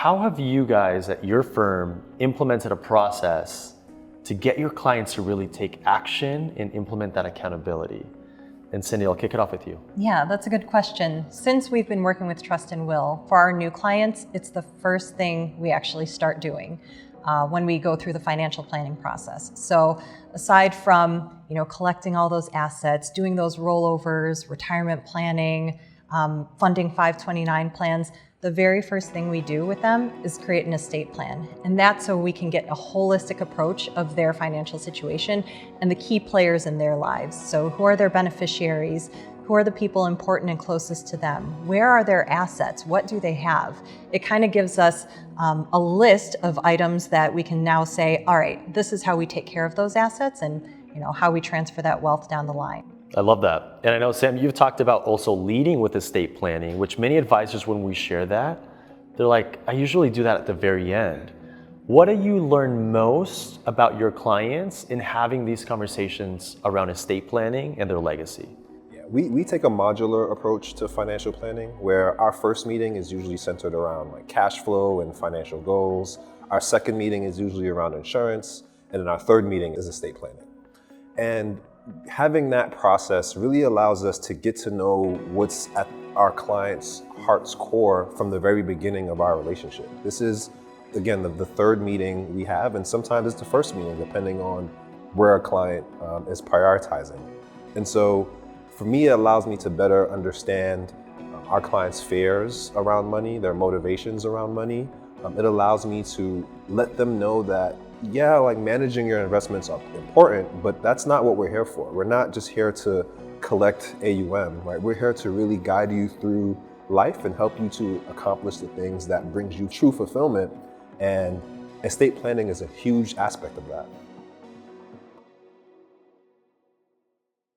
How have you guys at your firm implemented a process to get your clients to really take action and implement that accountability? And Cindy, I'll kick it off with you. Yeah, that's a good question. Since we've been working with Trust and Will, for our new clients, it's the first thing we actually start doing when we go through the financial planning process. So aside from collecting all those assets, doing those rollovers, retirement planning, funding 529 plans, the very first thing we do with them is create an estate plan. And that's so we can get a holistic approach of their financial situation and the key players in their lives. So who are their beneficiaries? Who are the people important and closest to them? Where are their assets? What do they have? It kind of gives us a list of items that we can now say, all right, this is how we take care of those assets and how we transfer that wealth down the line. I love that. And I know, Sam, you've talked about also leading with estate planning, which many advisors, when we share that, they're like, I usually do that at the very end. What do you learn most about your clients in having these conversations around estate planning and their legacy? Yeah, we take a modular approach to financial planning where our first meeting is usually centered around like cash flow and financial goals. Our second meeting is usually around insurance. And then our third meeting is estate planning. And having that process really allows us to get to know what's at our client's heart's core from the very beginning of our relationship. This is, again, the third meeting we have, and sometimes it's the first meeting, depending on where our client is prioritizing. And so for me, it allows me to better understand our clients' fears around money, their motivations around money. It allows me to let them know that yeah, like managing your investments are important, but that's not what we're here for. We're not just here to collect AUM, right? We're here to really guide you through life and help you to accomplish the things that brings you true fulfillment. And estate planning is a huge aspect of that.